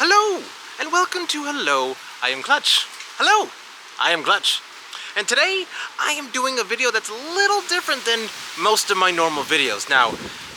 Hello, and welcome to Hello, I am Clutch. Hello, I am Clutch. And today, I am doing a video that's a little different than most of my normal videos. Now,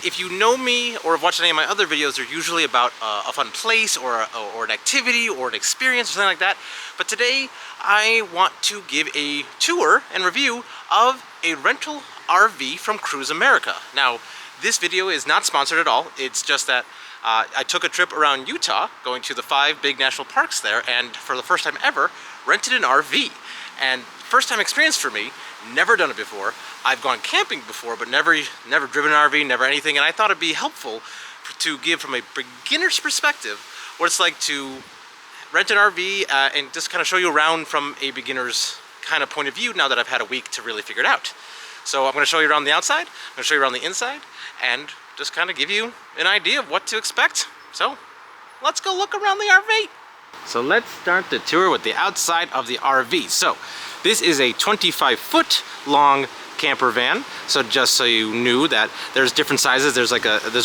if you know me or have watched any of my other videos, they're usually about a fun place or an activity or an experience or something like that. But today, I want to give a tour and review of a rental RV from Cruise America. Now, this video is not sponsored at all. It's just that I took a trip around Utah, going to the 5 big national parks there, and for the first time ever, rented an RV. And first time experience for me, never done it before. I've gone camping before, but never driven an RV, never anything, and I thought it'd be helpful to give from a beginner's perspective what it's like to rent an RV and just kind of show you around from a beginner's kind of point of view now that I've had a week to really figure it out. So I'm going to show you around the outside, I'm going to show you around the inside, and just kind of give you an idea of what to expect. So let's go look around the RV. So let's start the tour with the outside of the RV. So this is a 25-foot long camper van. So just so you knew that there's different sizes. There's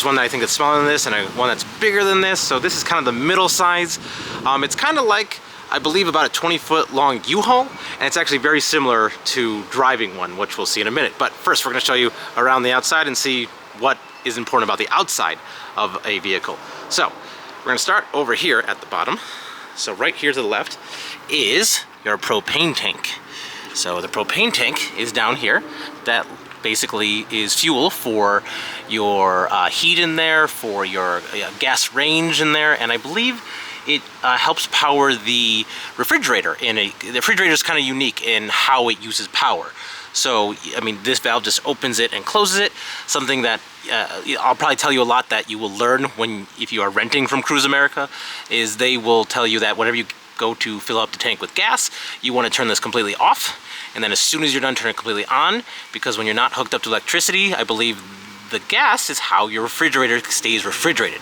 one that I think is smaller than this and one that's bigger than this. So this is kind of the middle size. It's kind of like, I believe, about a 20-foot long U-Haul, and it's actually very similar to driving one, which we'll see in a minute. But first we're going to show you around the outside and see what is important about the outside of a vehicle. So we're going to start over here at the bottom. So right here to the left is your propane tank. So the propane tank is down here. That basically is fuel for your heat in there, for your gas range in there, and I believe it helps power the refrigerator. The refrigerator is kind of unique in how it uses power. So, I mean, this valve just opens it and closes it. Something that I'll probably tell you a lot that you will learn if you are renting from Cruise America, is they will tell you that whenever you go to fill up the tank with gas, you want to turn this completely off. And then as soon as you're done, turn it completely on, because when you're not hooked up to electricity, I believe the gas is how your refrigerator stays refrigerated.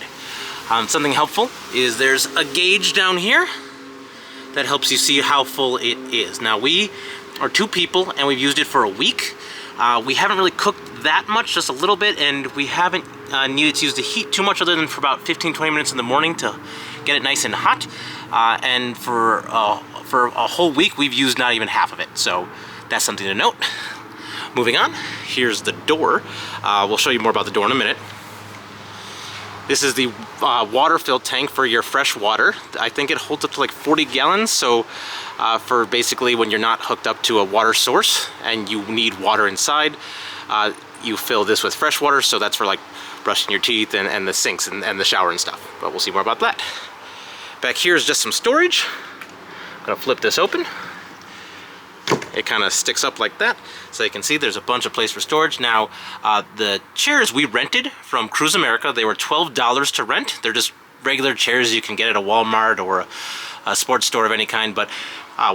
Something helpful is there's a gauge down here that helps you see how full it is. Now, we are 2 people and we've used it for a week. We haven't really cooked that much, just a little bit, and we haven't needed to use the heat too much other than for about 15-20 minutes in the morning to get it nice and hot. And for a whole week, we've used not even half of it. So that's something to note. Moving on, here's the door. We'll show you more about the door in a minute. This is the water-filled tank for your fresh water. I think it holds up to like 40 gallons, so for basically when you're not hooked up to a water source and you need water inside, you fill this with fresh water, so that's for like brushing your teeth and the sinks and the shower and stuff, but we'll see more about that. Back here is just some storage. I'm gonna flip this open. It kind of sticks up like that, so you can see there's a bunch of place for storage. Now, the chairs we rented from Cruise America, they were $12 to rent. They're just regular chairs you can get at a Walmart or a sports store of any kind, but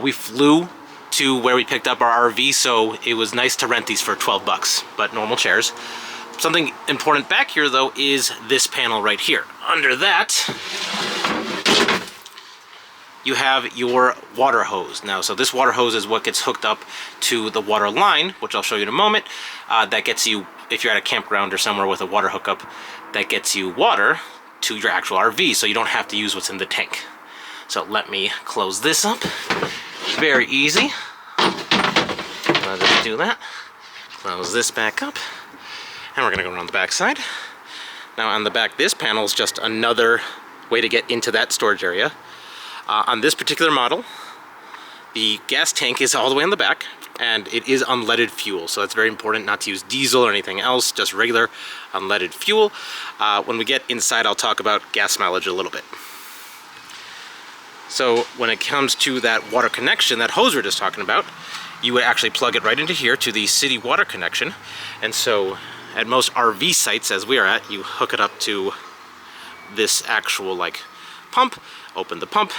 we flew to where we picked up our RV, so it was nice to rent these for 12 bucks, but normal chairs. Something important back here, though, is this panel right here. Under that, you have your water hose. Now, so this water hose is what gets hooked up to the water line, which I'll show you in a moment. That gets you, if you're at a campground or somewhere with a water hookup, that gets you water to your actual RV, so you don't have to use what's in the tank. So let me close this up. Very easy. I'll just do that. Close this back up. And we're gonna go around the back side. Now on the back, this panel is just another way to get into that storage area. On this particular model, the gas tank is all the way on the back, and it is unleaded fuel, so it's very important not to use diesel or anything else, just regular unleaded fuel. When we get inside, I'll talk about gas mileage a little bit. So when it comes to that water connection, that hose we were just talking about, you would actually plug it right into here to the city water connection. And so at most RV sites, as we are at, you hook it up to this actual like pump, open the pump,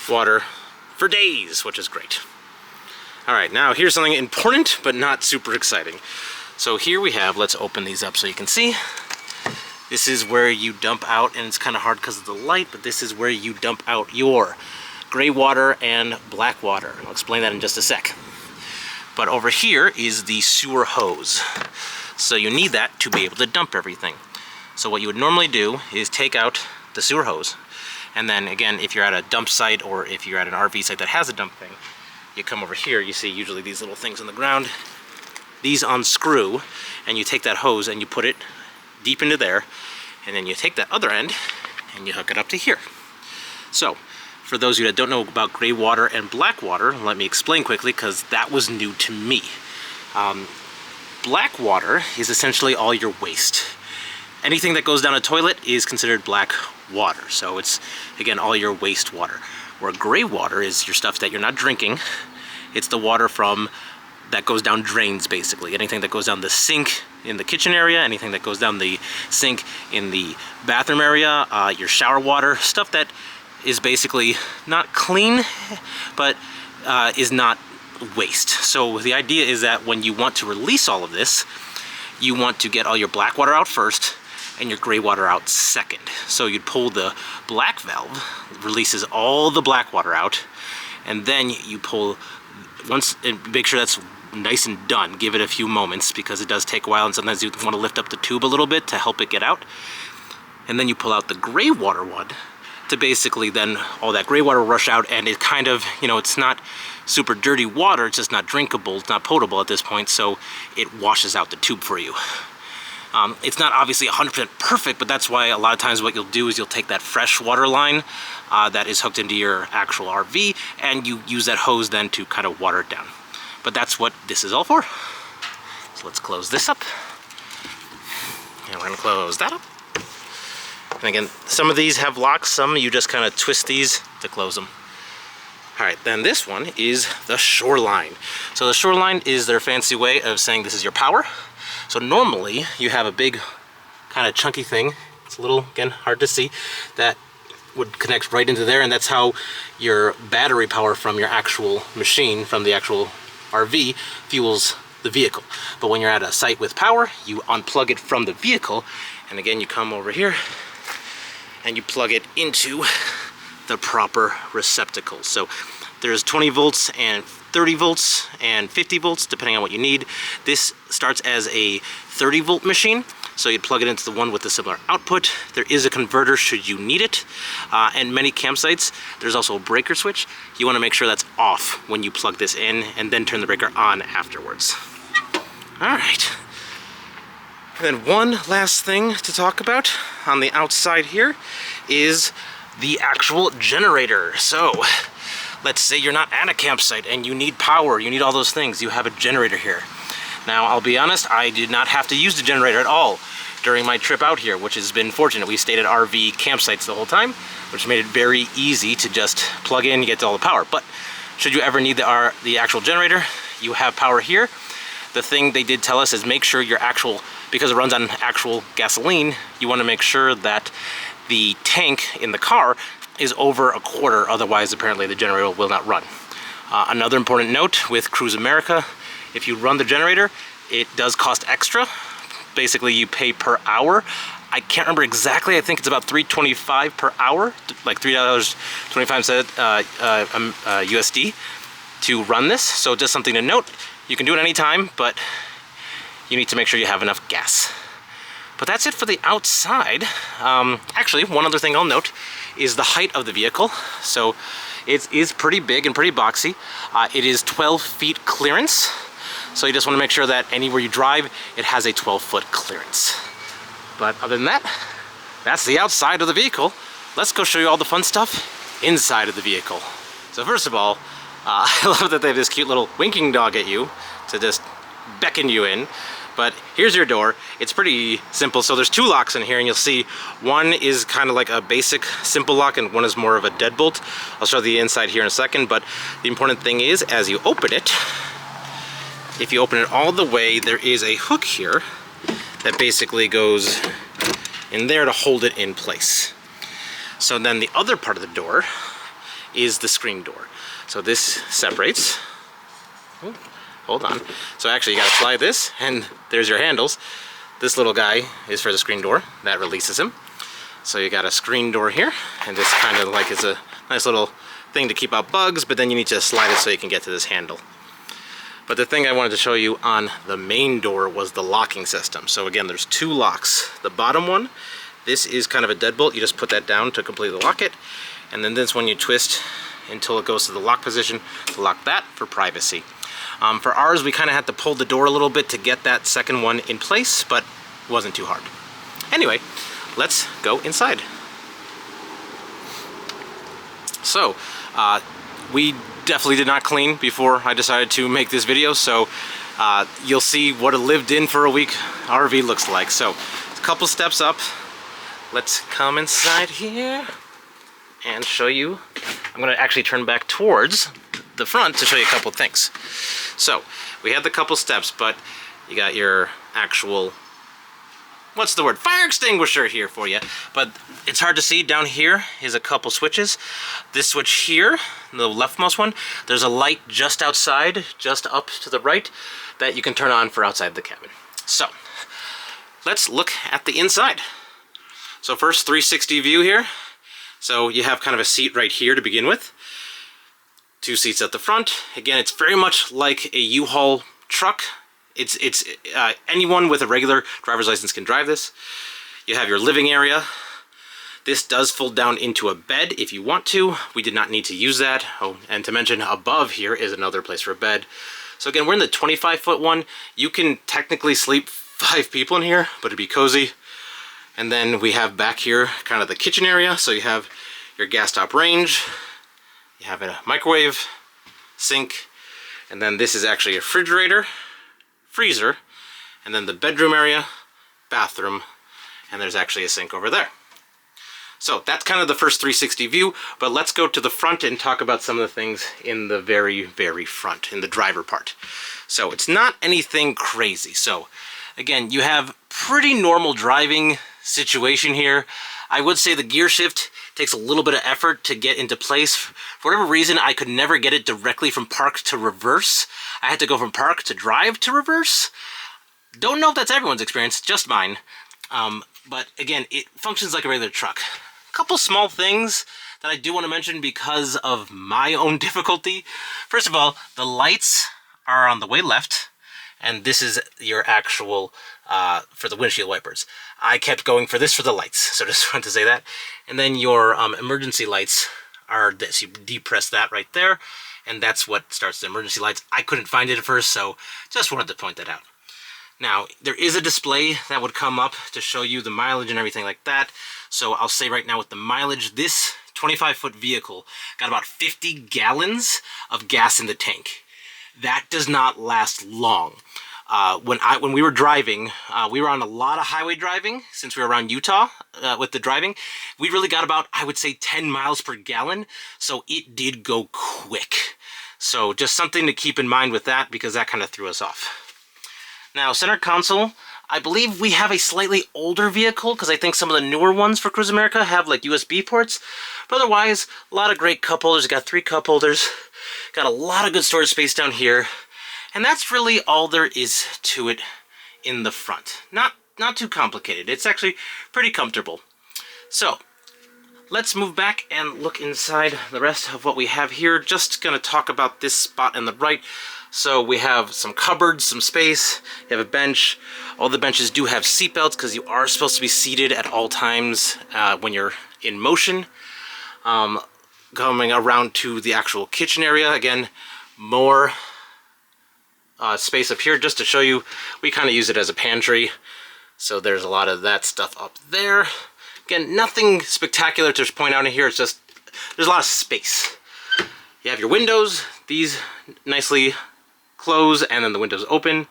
water for days, which is great. All right, now here's something important but not super exciting. So here we have, let's open these up so you can see. This is where you dump out, and it's kind of hard because of the light, but this is where you dump out your gray water and black water. I'll explain that in just a sec. But over here is the sewer hose. So you need that to be able to dump everything. So what you would normally do is take out the sewer hose And then again, if you're at a dump site or if you're at an RV site that has a dump thing, you come over here, you see usually these little things on the ground. These unscrew, and you take that hose and you put it deep into there, and then you take that other end and you hook it up to here. So, for those of you that don't know about gray water and black water, let me explain quickly because that was new to me. Black water is essentially all your waste. Anything that goes down a toilet is considered black water. So it's, again, all your waste water. Where gray water is your stuff that you're not drinking. It's the water from that goes down drains, basically. Anything that goes down the sink in the kitchen area, anything that goes down the sink in the bathroom area, your shower water, stuff that is basically not clean, but is not waste. So the idea is that when you want to release all of this, you want to get all your black water out first and your gray water out second. So you'd pull the black valve, releases all the black water out, and then you pull once, and make sure that's nice and done. Give it a few moments because it does take a while, and sometimes you want to lift up the tube a little bit to help it get out. And then you pull out the gray water one to basically then all that gray water will rush out, and it kind of, you know, it's not super dirty water, it's just not drinkable, it's not potable at this point, so it washes out the tube for you. It's not obviously 100% perfect, but that's why a lot of times what you'll do is you'll take that fresh water line that is hooked into your actual RV, and you use that hose then to kind of water it down. But that's what this is all for. So let's close this up. And we're gonna close that up. And again, some of these have locks, some you just kind of twist these to close them. All right, then this one is the shoreline. So the shoreline is their fancy way of saying this is your power. So normally you have a big kind of chunky thing. It's a little, again, hard to see, that would connect right into there, and that's how your battery power from your actual machine, from the actual RV, fuels the vehicle. But when you're at a site with power, you unplug it from the vehicle, and again, you come over here and you plug it into the proper receptacle. So there's 20 volts and 30 volts and 50 volts depending on what you need. This starts as a 30 volt machine, so you'd plug it into the one with the similar output. There is a converter should you need it, and many campsites there's also a breaker switch. You want to make sure that's off when you plug this in, and then turn the breaker on afterwards. All right. And then one last thing to talk about on the outside here is the actual generator. So let's say you're not at a campsite and you need power, you need all those things, you have a generator here. Now, I'll be honest, I did not have to use the generator at all during my trip out here, which has been fortunate. We stayed at RV campsites the whole time, which made it very easy to just plug in and get all the power. But should you ever need the actual generator, you have power here. The thing they did tell us is make sure your actual, because it runs on actual gasoline, you want to make sure that the tank in the car is over a quarter, otherwise apparently the generator will not run. Another important note with Cruise America, if you run the generator, it does cost extra. Basically you pay per hour. I can't remember exactly, I think it's about $3.25 per hour, like $3.25 USD to run this. So just something to note. You can do it anytime, but you need to make sure you have enough gas. But that's it for the outside. Actually, one other thing I'll note is the height of the vehicle. So it is pretty big and pretty boxy. It is 12 feet clearance. So you just want to make sure that anywhere you drive, it has a 12-foot clearance. But other than that, that's the outside of the vehicle. Let's go show you all the fun stuff inside of the vehicle. So first of all, I love that they have this cute little winking dog at you to just beckon you in. But here's your door. It's pretty simple. So there's two locks in here, and you'll see one is kind of like a basic simple lock and one is more of a deadbolt. I'll show the inside here in a second, but the important thing is as you open it, if you open it all the way, there is a hook here that basically goes in there to hold it in place. So then the other part of the door is the screen door. So this separates. Ooh, hold on. So actually you gotta slide this, and there's your handles. This little guy is for the screen door. That releases him. So you got a screen door here, and this kind of like is a nice little thing to keep out bugs, but then you need to slide it so you can get to this handle. But the thing I wanted to show you on the main door was the locking system. So again, there's two locks. The bottom one, This is kind of a deadbolt. You just put that down to completely lock it. And then this one you twist until it goes to the lock position to lock that for privacy. For ours, we kind of had to pull the door a little bit to get that second one in place, but it wasn't too hard. Anyway, let's go inside. So, we definitely did not clean before I decided to make this video, so you'll see what a lived in for a week RV looks like. So, a couple steps up. Let's come inside here and show you. I'm going to actually turn back towards the front to show you a couple things. So, we had the couple steps, but you got your actual, what's the word, fire extinguisher here for you. But it's hard to see. Down here is a couple switches. This switch here, the leftmost one, there's a light just outside, just up to the right, that you can turn on for outside the cabin. So, let's look at the inside. So first, 360 view here. So you have kind of a seat right here to begin with. 2 seats at the front. Again, it's very much like a U-Haul truck. It's anyone with a regular driver's license can drive this. You have your living area. This does fold down into a bed if you want to. We did not need to use that. Oh, and to mention, above here is another place for a bed. So again, we're in the 25-foot one. You can technically sleep 5 people in here, but it'd be cozy. And then we have back here kind of the kitchen area. So you have your gas top range, you have a microwave, sink, and then this is actually a refrigerator, freezer, and then the bedroom area, bathroom, and there's actually a sink over there. So that's kind of the first 360 view, but let's go to the front and talk about some of the things in the very, very front, in the driver part. So it's not anything crazy. So again, you have pretty normal driving situation here. I would say the gear shift takes a little bit of effort to get into place. For whatever reason, I could never get it directly from park to reverse. I had to go from park to drive to reverse. Don't know if that's everyone's experience, just mine. But again, it functions like a regular truck. A couple small things that I do want to mention because of my own difficulty. First of all, the lights are on the way left, and this is your actual for the windshield wipers. I kept going for this for the lights, so just wanted to say that. And then your emergency lights are this. You depress that right there, and that's what starts the emergency lights. I couldn't find it at first, so just wanted to point that out. Now, there is a display that would come up to show you the mileage and everything like that. So I'll say right now with the mileage, this 25-foot vehicle got about 50 gallons of gas in the tank. That does not last long. When we were driving, we were on a lot of highway driving since we were around Utah with the driving. We really got about, I would say, 10 miles per gallon. So it did go quick. So just something to keep in mind with that because that kind of threw us off. Now, center console, I believe we have a slightly older vehicle because I think some of the newer ones for Cruise America have like USB ports. But otherwise, a lot of great cup holders. Got 3 cup holders. Got a lot of good storage space down here. And that's really all there is to it in the front. Not too complicated. It's actually pretty comfortable. So, let's move back and look inside the rest of what we have here. Just going to talk about this spot on the right. So we have some cupboards, some space, you have a bench. All the benches do have seat belts because you are supposed to be seated at all times when you're in motion. Coming around to the actual kitchen area, again, more space up here just to show you. We kind of use it as a pantry, so there's a lot of that stuff up there. Again, nothing spectacular to point out in here, it's just there's a lot of space. You have your windows, these nicely close and then the windows open,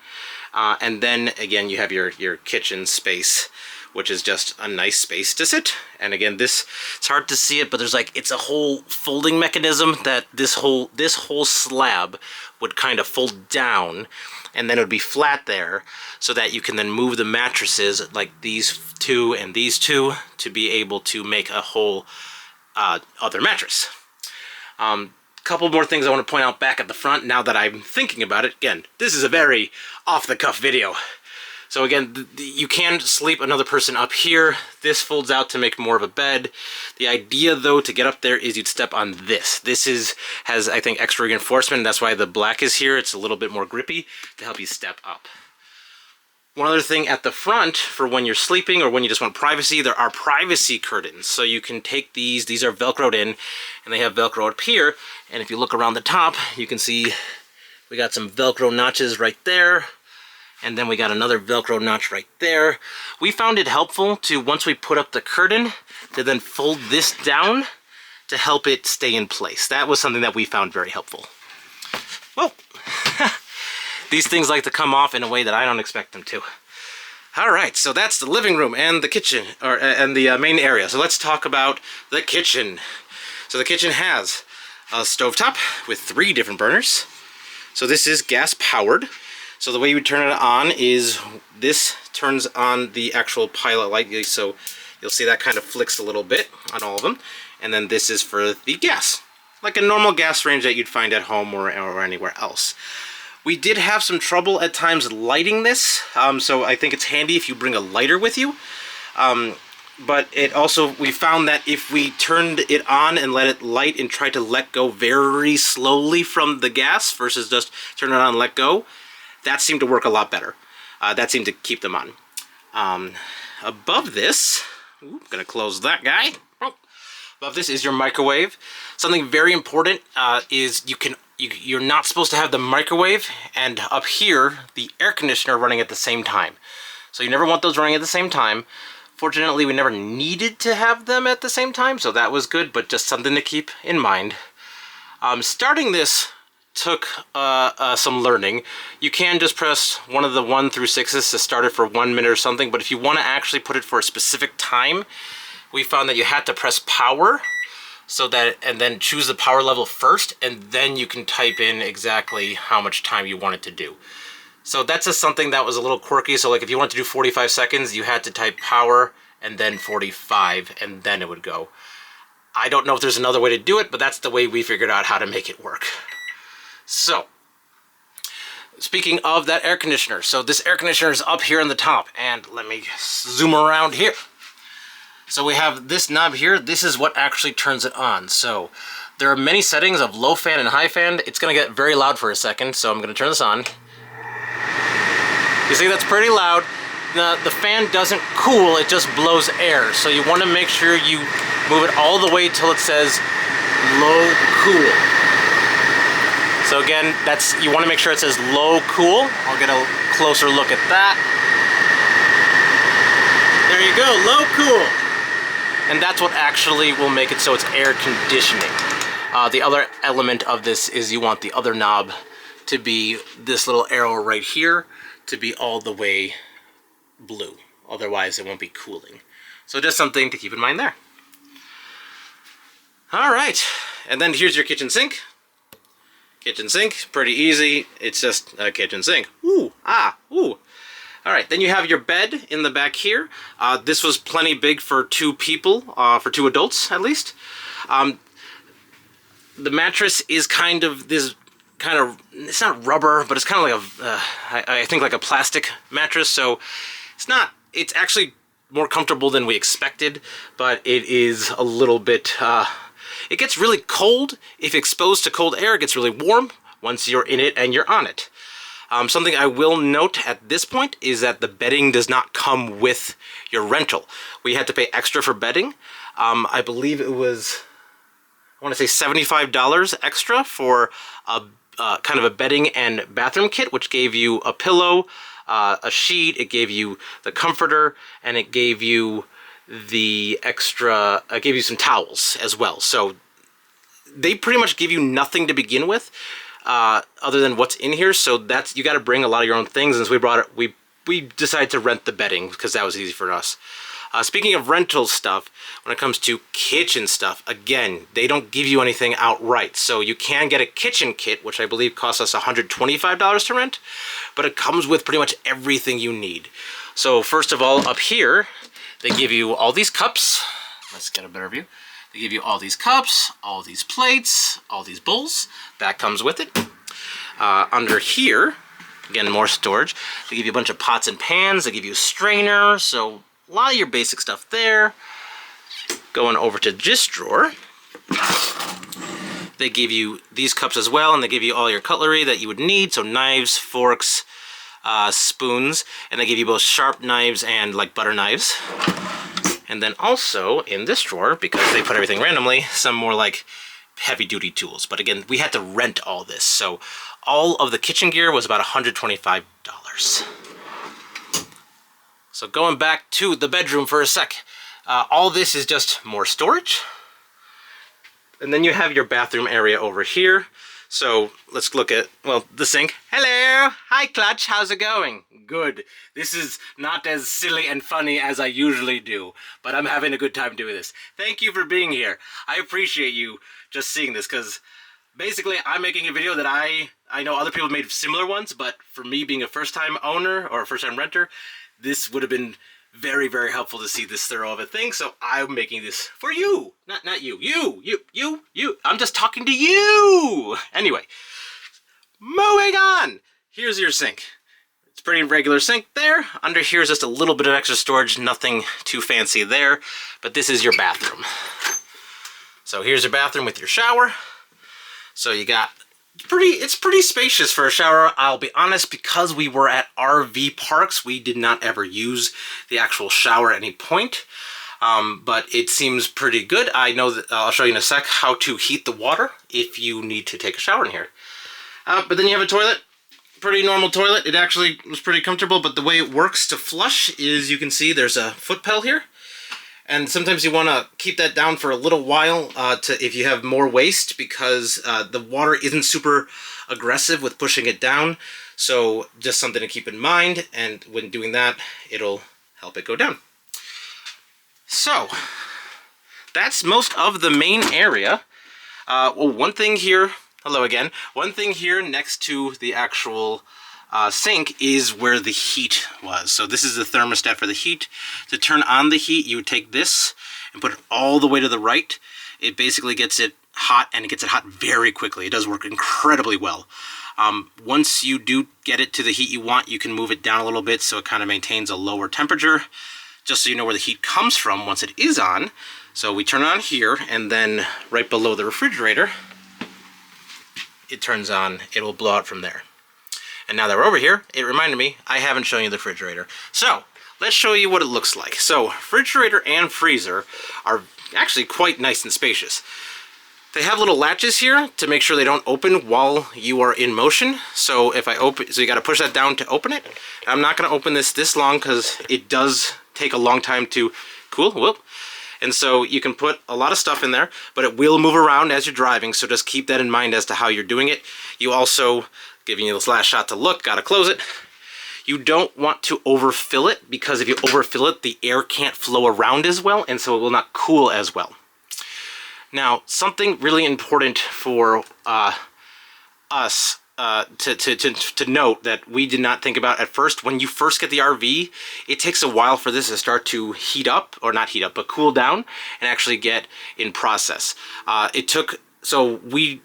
and then again you have your kitchen space, which is just a nice space to sit. And again, this, it's hard to see it, but there's like, it's a whole folding mechanism that this whole slab would kind of fold down, and then it would be flat there, so that you can then move the mattresses like these 2 and these 2 to be able to make a whole other mattress. Couple more things I want to point out back at the front now that I'm thinking about it. Again, this is a very off-the-cuff video. So again, you can sleep another person up here. This folds out to make more of a bed. The idea, though, to get up there is you'd step on this. This has, I think, extra reinforcement. That's why the black is here. It's a little bit more grippy to help you step up. One other thing at the front for when you're sleeping or when you just want privacy, there are privacy curtains. So you can take these are Velcroed in, and they have Velcro up here. And if you look around the top, you can see we got some Velcro notches right there. And then we got another Velcro notch right there. We found it helpful to, once we put up the curtain, to then fold this down to help it stay in place. That was something that we found very helpful. Whoa! These things like to come off in a way that I don't expect them to. All right, so that's the living room and the kitchen, and the main area. So let's talk about the kitchen. So the kitchen has a stovetop with 3 different burners. So this is gas powered. So the way you would turn it on is this turns on the actual pilot light. So you'll see that kind of flicks a little bit on all of them. And then this is for the gas, like a normal gas range that you'd find at home or anywhere else. We did have some trouble at times lighting this, so I think it's handy if you bring a lighter with you. But it also, we found that if we turned it on and let it light and try to let go very slowly from the gas versus just turn it on and let go, that seemed to work a lot better. That seemed to keep them on. Above this, I'm gonna close that guy. Oh. Above this is your microwave. Something very important is you're not supposed to have the microwave and up here the air conditioner running at the same time. So you never want those running at the same time. Fortunately, we never needed to have them at the same time, so that was good, but just something to keep in mind. Starting this took some learning. You can just press one of the 1 through 6s to start it for 1 minute or something, but if you want to actually put it for a specific time, we found that you had to press power, so that, and then choose the power level first, and then you can type in exactly how much time you want it to do. So that's just something that was a little quirky. So like if you wanted to do 45 seconds, you had to type power and then 45, and then it would go. I don't know if there's another way to do it, but that's the way we figured out how to make it work. So, speaking of that air conditioner, so this air conditioner is up here on the top, and let me zoom around here. So we have this knob here. This is what actually turns it on. So there are many settings of low fan and high fan. It's gonna get very loud for a second, so I'm gonna turn this on. You see, that's pretty loud. The fan doesn't cool, it just blows air. So you wanna make sure you move it all the way till it says low cool. So again, you wanna make sure it says low cool. I'll get a closer look at that. There you go, low cool. And that's what actually will make it so it's air conditioning. The other element of this is you want the other knob to be this little arrow right here to be all the way blue. Otherwise it won't be cooling. So just something to keep in mind there. All right, and then here's your kitchen sink. Kitchen sink, pretty easy. It's just a kitchen sink. Ooh, ah, ooh. All right, then you have your bed in the back here. This was plenty big for 2 people, for 2 adults at least. The mattress is kind of this it's not rubber, but it's kind of like I think like a plastic mattress. So it's actually more comfortable than we expected, but it is a little bit, it gets really cold. If exposed to cold air, it gets really warm once you're in it and you're on it. Something I will note at this point is that the bedding does not come with your rental. We had to pay extra for bedding. I believe it was, I want to say $75 extra for a kind of a bedding and bathroom kit, which gave you a pillow, a sheet, it gave you the comforter, and it gave you the extra, it gave you some towels as well. So they pretty much give you nothing to begin with. Other than what's in here, so that's, you got to bring a lot of your own things. And so we brought it, we decided to rent the bedding because that was easy for us. Speaking of rental stuff, when it comes to kitchen stuff, again, they don't give you anything outright. So you can get a kitchen kit, which I believe costs us $125 to rent, but it comes with pretty much everything you need. So first of all, up here, they give you all these cups. Let's get a better view. They give you all these cups, all these plates, all these bowls. That comes with it. Under here, again, more storage. They give you a bunch of pots and pans. They give you a strainer. So a lot of your basic stuff there. Going over to this drawer, they give you these cups as well, and they give you all your cutlery that you would need. So knives, forks, spoons, and they give you both sharp knives and like butter knives. And then also in this drawer, because they put everything randomly, some more like heavy-duty tools. But again, we had to rent all this, so all of the kitchen gear was about $125. So going back to the bedroom for a sec, all this is just more storage. And then you have your bathroom area over here. So let's look at, well, the sink. Hello! Hi, Clutch. How's it going? Good. This is not as silly and funny as I usually do, but I'm having a good time doing this. Thank you for being here. I appreciate you just seeing this, because basically I'm making a video that I know other people made similar ones, but for me being a first-time owner or a first-time renter, this would have been very, very helpful to see this thorough of a thing, so I'm making this for you. Not you. You. I'm just talking to you! Anyway, moving on! Here's your sink. It's a pretty regular sink there. Under here is just a little bit of extra storage, nothing too fancy there, but this is your bathroom. So here's your bathroom with your shower. So you got it's pretty spacious for a shower. I'll be honest, because we were at RV parks, we did not ever use the actual shower at any point. But it seems pretty good. I know that I'll show you in a sec how to heat the water if you need to take a shower in here. But then you have a toilet. Pretty normal toilet. It actually was pretty comfortable, but the way it works to flush is, you can see there's a foot pedal here. And sometimes you want to keep that down for a little while if you have more waste, because the water isn't super aggressive with pushing it down. So just something to keep in mind, and when doing that, it'll help it go down. So that's most of the main area. Well, one thing here, hello again, one thing here next to the actual sink is where the heat was. So this is the thermostat for the heat. To turn on the heat, you would take this and put it all the way to the right. It basically gets it hot, and it gets it hot very quickly. It does work incredibly well. Once you do get it to the heat you want, you can move it down a little bit so it kind of maintains a lower temperature, just so you know where the heat comes from once it is on. So we turn it on here, and then right below the refrigerator, it turns on. It will blow out from there. And now that we're over here, it reminded me, I haven't shown you the refrigerator. So, let's show you what it looks like. So, refrigerator and freezer are actually quite nice and spacious. They have little latches here to make sure they don't open while you are in motion. So if I open, so you gotta push that down to open it. I'm not gonna open this long because it does take a long time to cool. Whoop. And so you can put a lot of stuff in there, but it will move around as you're driving, so just keep that in mind as to how you're doing it. You also, giving you this last shot to look, gotta close it. You don't want to overfill it, because if you overfill it, the air can't flow around as well, and so it will not cool as well. Now, something really important for us to note that we did not think about at first: when you first get the RV, it takes a while for this to start to heat up, or not heat up, but cool down and actually get in process. So we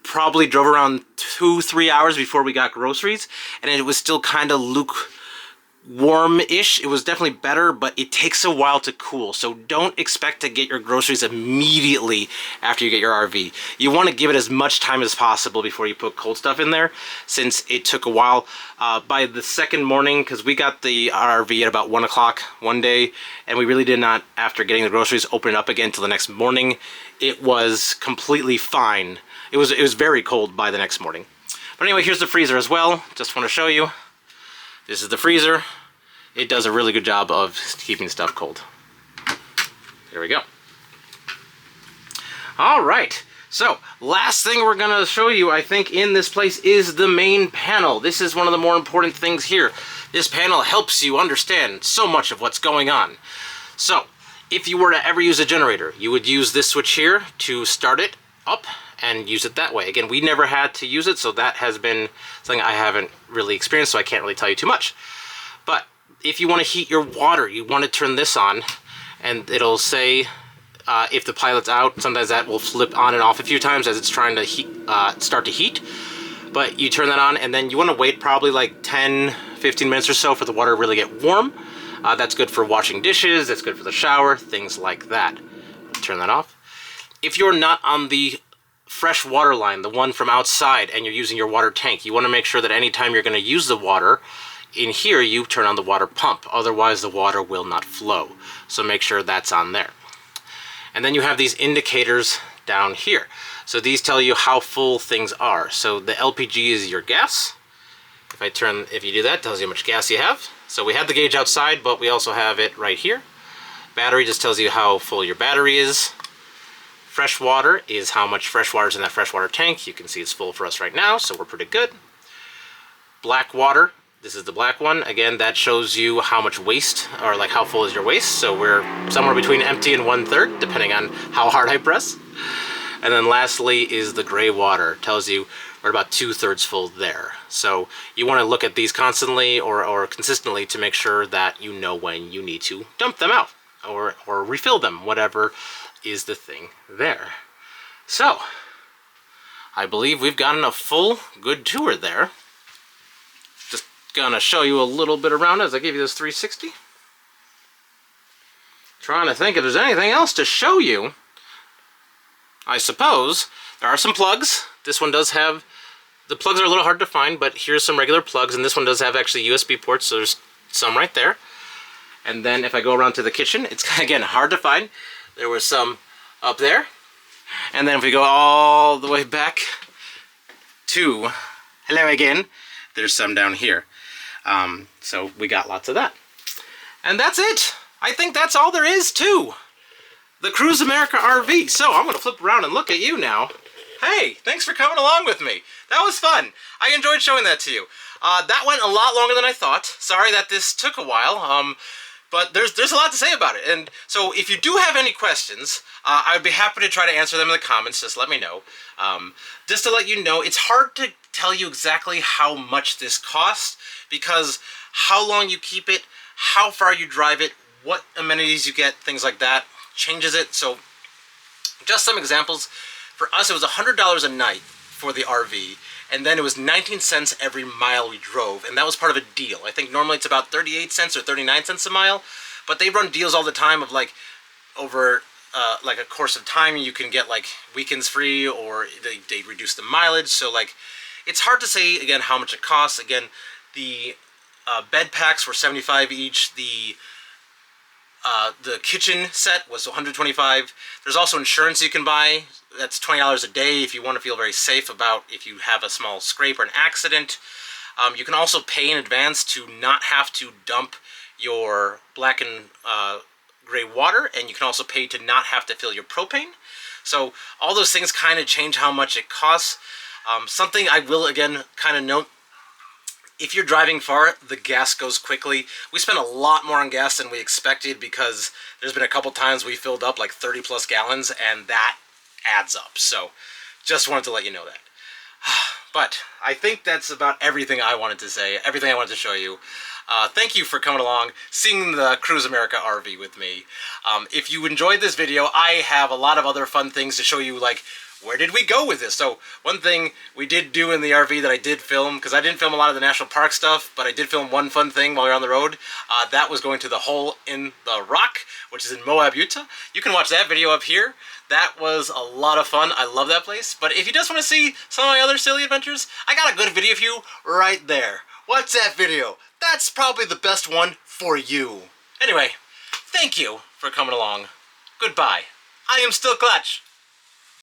probably drove around 2-3 hours before we got groceries, and it was still kind of lukewarm-ish. It was definitely better, but it takes a while to cool. So don't expect to get your groceries immediately after you get your RV. You want to give it as much time as possible before you put cold stuff in there, since it took a while. By the second morning, because we got the RV at about 1 o'clock one day, and we really did not, after getting the groceries, open it up again till the next morning. It was completely fine. It was very cold by the next morning. But anyway, here's the freezer as well. Just want to show you. This is the freezer. It does a really good job of keeping stuff cold. There we go. All right. So, last thing we're going to show you, I think, in this place is the main panel. This is one of the more important things here. This panel helps you understand so much of what's going on. So, if you were to ever use a generator, you would use this switch here to start it up and use it that way. Again, we never had to use it, so that has been something I haven't really experienced, so I can't really tell you too much. But if you want to heat your water, you want to turn this on, and it'll say if the pilot's out. Sometimes that will flip on and off a few times as it's trying to start to heat. But you turn that on, and then you want to wait probably like 10-15 minutes or so for the water to really get warm. That's good for washing dishes, that's good for the shower, things like that. Turn that off. If you're not on the fresh water line, the one from outside, and you're using your water tank, you want to make sure that anytime you're going to use the water, in here you turn on the water pump, otherwise the water will not flow. So make sure that's on there. And then you have these indicators down here. So these tell you how full things are. So the LPG is your gas. If you do that, it tells you how much gas you have. So we have the gauge outside, but we also have it right here. Battery just tells you how full your battery is. Fresh water is how much fresh water is in that freshwater tank. You can see it's full for us right now, so we're pretty good. Black water, this is the black one. Again, that shows you how much waste, or like how full is your waste. So we're somewhere between empty and 1/3, depending on how hard I press. And then lastly is the gray water. It tells you we're about 2/3 full there. So you want to look at these constantly or consistently to make sure that you know when you need to dump them out or refill them, whatever is the thing there. So I believe we've gotten a full good tour there. Just gonna show you a little bit around as I give you this 360. Trying to think if there's anything else to show you. I suppose there are some plugs. This one does have, the plugs are a little hard to find, but here's some regular plugs, and this one does have actually USB ports, so there's some right there. And then if I go around to the kitchen, it's again hard to find. There was some up there. And then if we go all the way back to, hello again, there's some down here. So we got lots of that. And that's it. I think that's all there is to the Cruise America RV. So I'm going to flip around and look at you now. Hey, thanks for coming along with me. That was fun. I enjoyed showing that to you. That went a lot longer than I thought. Sorry that this took a while. But there's a lot to say about it. And so if you do have any questions, I would be happy to try to answer them in the comments. Just let me know. Just to let you know, it's hard to tell you exactly how much this costs because how long you keep it, how far you drive it, what amenities you get, things like that, changes it. So just some examples. For us, it was $100 a night for the RV. And then it was 19 cents every mile we drove, and that was part of a deal. I think normally it's about 38 cents or 39 cents a mile, but they run deals all the time of like over like a course of time you can get like weekends free, or they reduce the mileage. So like it's hard to say again how much it costs. Again, the bed packs were 75 each. The kitchen set was 125. There's also insurance you can buy. That's $20 a day if you want to feel very safe about if you have a small scrape or an accident. You can also pay in advance to not have to dump your black and gray water, and you can also pay to not have to fill your propane. So all those things kind of change how much it costs. Something I will again kind of note, if you're driving far, the gas goes quickly. We spent a lot more on gas than we expected because there's been a couple times we filled up like 30 plus gallons, and that adds up. So just wanted to let you know that. But I think that's about everything I wanted to say, everything I wanted to show you. Thank you for coming along, seeing the Cruise America RV with me. If you enjoyed this video, I have a lot of other fun things to show you, like where did we go with this? So one thing we did do in the RV that I did film, because I didn't film a lot of the national park stuff, but I did film one fun thing while we were on the road. That was going to the Hole in the Rock, which is in Moab, Utah. You can watch that video up here. That was a lot of fun. I love that place. But if you just want to see some of my other silly adventures, I got a good video for you right there. What's that video? That's probably the best one for you. Anyway, thank you for coming along. Goodbye. I am still Clutch.